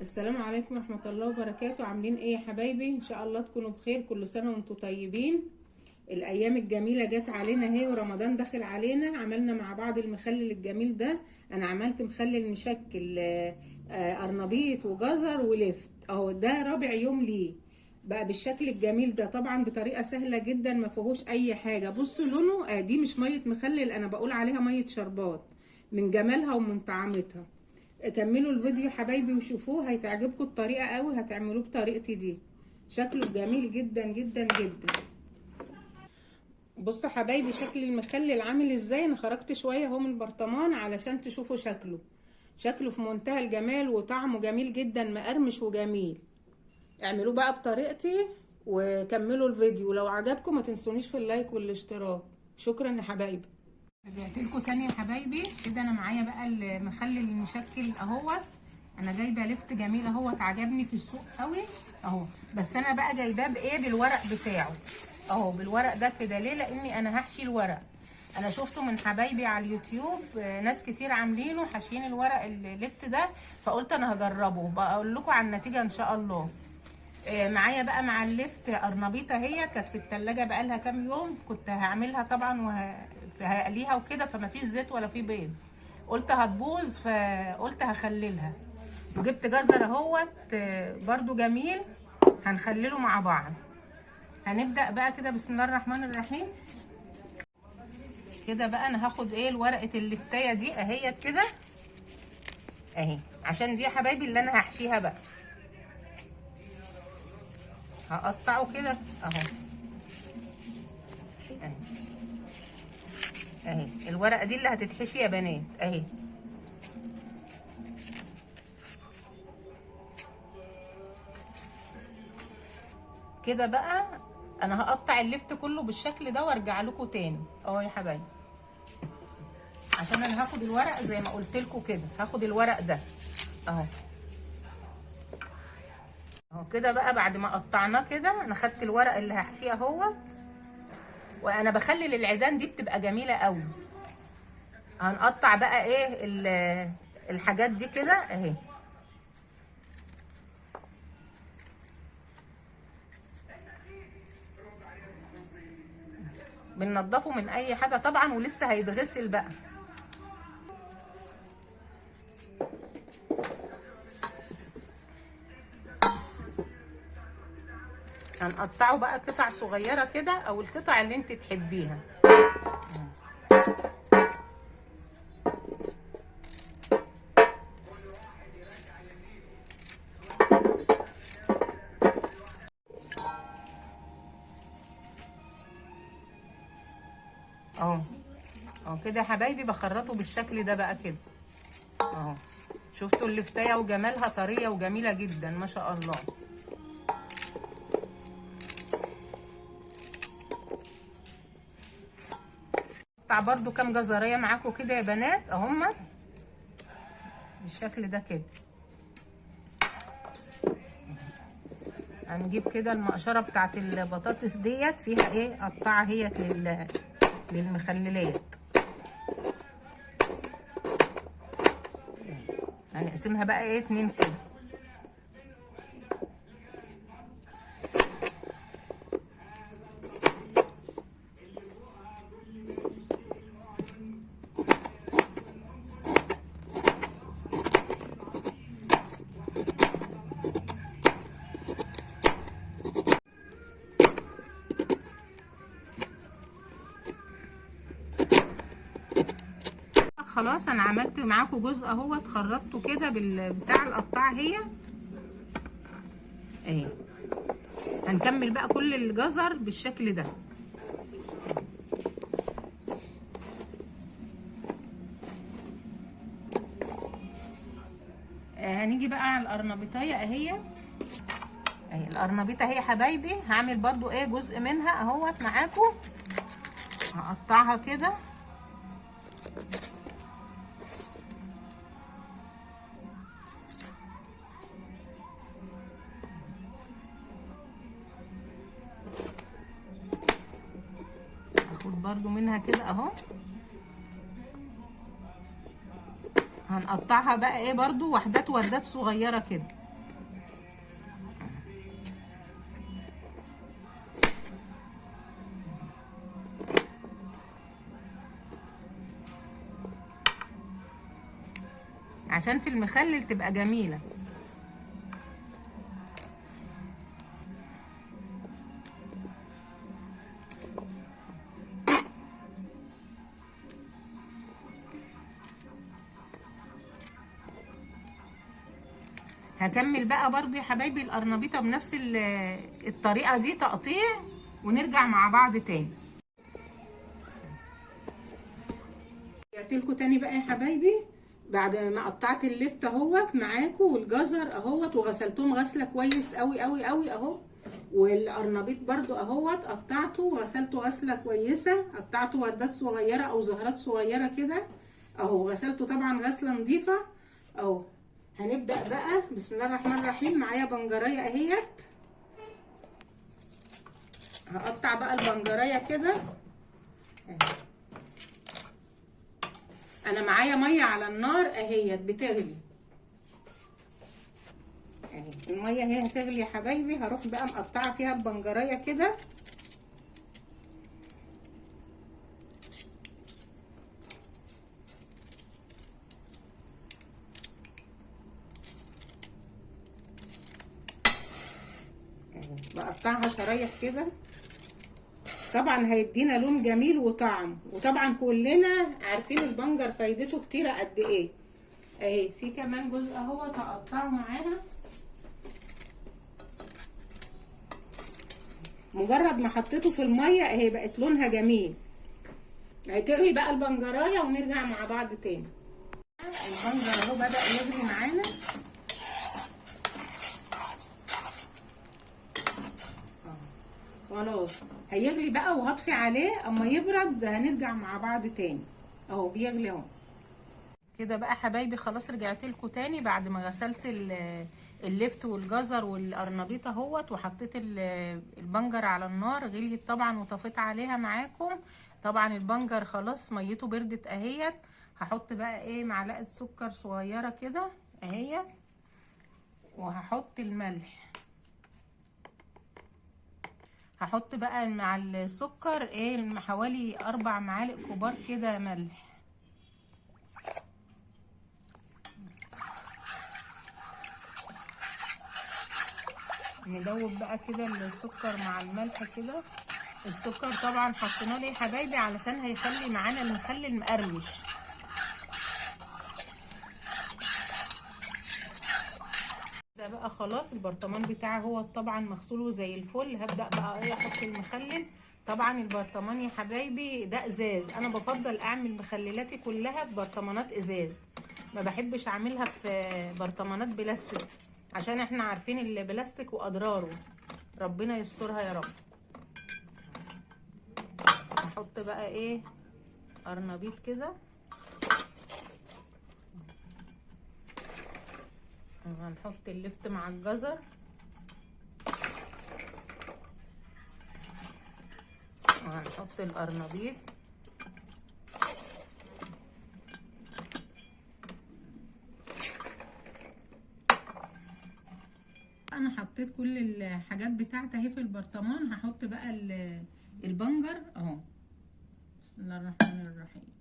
السلام عليكم ورحمة الله وبركاته. عاملين ايه يا حبايبي؟ ان شاء الله تكونوا بخير. كل سنة وانتم طيبين. الايام الجميلة جت علينا اهي ورمضان داخل علينا. عملنا مع بعض المخلل الجميل ده. انا عملت مخلل مشكل قرنبيط وجزر ولفت اهو. ده رابع يوم ليه بقى بالشكل الجميل ده، طبعا بطريقة سهلة جدا ما فيهوش اي حاجة. بصوا لونه دي مش مية مخلل، انا بقول عليها مية شربات من جمالها ومن طعمتها. كملوا الفيديو حبايبي وشوفوه، هيتعجبكم الطريقه قوي. هتعملوه بطريقتي دي، شكله جميل جدا جدا جدا. بصوا حبايبي شكل المخلل عامل ازاي. انا خرجت شويه اهو من البرطمان علشان تشوفوا شكله في منتهى الجمال وطعمه جميل جدا، مقرمش وجميل. اعملوه بقى بطريقتي وكملوا الفيديو. لو عجبكم ما تنسونيش في اللايك والاشتراك. شكرا يا حبايبي. رجعت لكم تاني يا حبايبي. كده انا معايا بقى المخلل المشكل اهوت. انا جايبه لفت جميل اهوت، عجبني في السوق قوي اهو. بس انا بقى جايباه بايه؟ بالورق بتاعه اهو، بالورق ده كده. ليه؟ لاني انا هحشي الورق. انا شفته من حبايبي على اليوتيوب، ناس كتير عاملينه حاشيين الورق اللفت ده، فقلت انا هجربه بقول لكم عن النتيجه ان شاء الله. معايا بقى مع اللفت قرنبيطه، هي كانت في التلاجة بقالها كام يوم. كنت هعملها طبعا وهقليها وكده، فما فيش زيت ولا في بيض، قلت هتبوظ فقلت هخللها. وجبت جزر اهوت برضو جميل، هنخلله مع بعض. هنبدأ بقى كده بسم الله الرحمن الرحيم. كده بقى انا هاخد الورقه اللفتايه دي اهيت كده اهي، عشان دي يا حبايبي اللي انا هحشيها بقى. هقطعه كده اهو اهي. اهي الورقه دي اللي هتتحشي يا بنات اهي. كده بقى انا هقطع اللفت كله بالشكل ده وارجع لكم تاني اهو يا حبايبي. عشان انا هاخد الورق زي ما قلت لكم كده، هاخد الورق ده اهو اهو. كده بقى بعد ما قطعناه كده انا خدت الورق اللي هحشيه اهو. وانا بخلل العيدان دي بتبقى جميله قوي. هنقطع بقى ايه الحاجات دي كده اهي. بننضفه من اي حاجه طبعا، ولسه هيتغسل بقى. هنقطعه بقى قطع صغيره كده، او القطع اللي انت تحبيها. اهو اهو كده يا حبايبي، بخرطه بالشكل ده بقى كده اهو. شفتوا اللفتايه وجمالها؟ طريه وجميله جدا ما شاء الله. قطع برضو كام جزريه معاكم كده يا بنات اهما بالشكل ده كده. هنجيب كده المقشره بتاعت البطاطس ديت، فيها ايه؟ قطعه هي للمخللات. هنقسمها بقى ايه؟ 2 كده. خلاص انا عملت معاكم جزء اهو، اتخرطته كده بتاع القطاعه هي اهي. هنكمل بقى كل الجزر بالشكل ده. هنيجي بقى على القرنبيطايه اهي. اهي القرنبيطه اهي يا حبايبي. هعمل برضو ايه؟ جزء منها اهوت معاكم. هقطعها كده برضو منها كده اهو. هنقطعها بقى ايه برضو وحدات وردات صغيره كده عشان في المخلل تبقى جميلة. هكمل بقى برضو يا حبايبي القرنبيطه بنفس الطريقه دي تقطيع، ونرجع مع بعض تاني. رجعت لكم تاني بقى يا حبايبي بعد ما قطعت اللفت اهوت معاكم والجزر اهوت وغسلتهم غسله كويس قوي قوي قوي اهو، والقرنبيط برضو اهوت قطعته وغسلته غسله كويسه، قطعته وردات صغيره او زهرات صغيره كده اهو، غسلته طبعا غسله نظيفه اهو. هنبدأ بقى بسم الله الرحمن الرحيم. معايا بنجرية اهيت، هقطع بقى البنجرية كده. انا معايا مية على النار اهيت بتغلي اهي، المية اهي هتغلي يا حبايبي. هروح بقى مقطعة فيها البنجرية كده بقطعها شرايح كده، طبعا هيدينا لون جميل وطعم. وطبعا كلنا عارفين البنجر فايدته كتيره قد ايه اهي. في كمان جزء اهو هقطعه معاها. مجرد ما حطيته في الميه اهي بقت لونها جميل. هتغلي بقى البنجرايه ونرجع مع بعض تاني. البنجر اهو بدأ يغلي معانا خلاص، هيغلي بقى وهطفي عليه. اما يبرد هنرجع مع بعض تاني اهو بيغلي اهو كده بقى حبايبي. خلاص رجعت لكم تاني بعد ما غسلت اللفت والجزر والقرنبيط اهوت، وحطيت البنجر على النار. غليت طبعا وطفيت عليها معاكم. طبعا البنجر خلاص ميته بردت اهيت. هحط بقى ايه معلقه سكر صغيره كده اهيت، وهحط الملح. هحط بقى مع السكر ايه حوالي 4 معالق كبار كده ملح. ندوب بقى كده السكر مع الملح كده. السكر طبعا حطيناه ليه يا حبايبي علشان هيخلي معانا المخلل مقرمش. ده بقى خلاص البرطمان بتاعي هو طبعا مغسول زي الفل. هبدأ بقى ايه احط المخلل. طبعا البرطمان يا حبايبي ده ازاز، انا بفضل اعمل مخللاتي كلها في برطمانات ازاز، ما بحبش اعملها في برطمانات بلاستيك عشان احنا عارفين البلاستيك واضراره، ربنا يسترها يا رب. نحط بقى ايه قرنبيط كده، وهنحط اللفت مع الجزر، وهنحط القرنبيط، انا حطيت كل الحاجات بتاعتي اهي في البرطمان. هحط بقى البنجر اهو. بسم الله الرحمن الرحيم.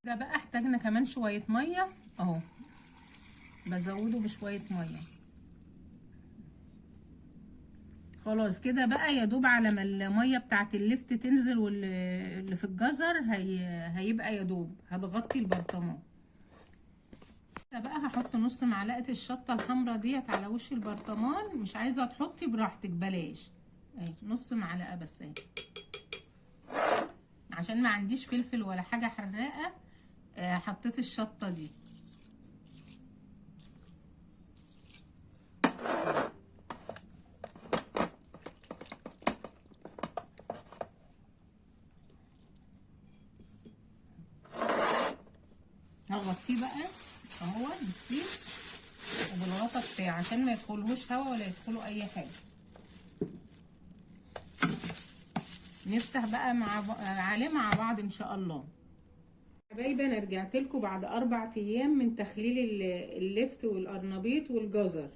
ده بقى احتاجنا كمان شوية مية اهو، بزوده بشوية مية. خلاص كده بقى يا دوب على ما المية بتاعت اللفت تنزل واللي في الجزر هيبقى يا دوب هتغطي البرطمان. كده بقى هحط نص معلقة الشطة الحمراء ديت على وش البرطمان. مش عايزة تحطي براحتك بلاش اهي، نص معلقة بس اهي، عشان ما عنديش فلفل ولا حاجة حراقة. حطيت الشطة دي. هغطيه بقى اهو بالكيس وبالغطا بتاعه عشان ما يدخلهوش هوا ولا يدخله اي حاجة. نفتح بقى عليه مع بعض ان شاء الله. حبايبي انا رجعت لكم بعد 4 ايام من تخليل اللفت والقرنبيط والجزر.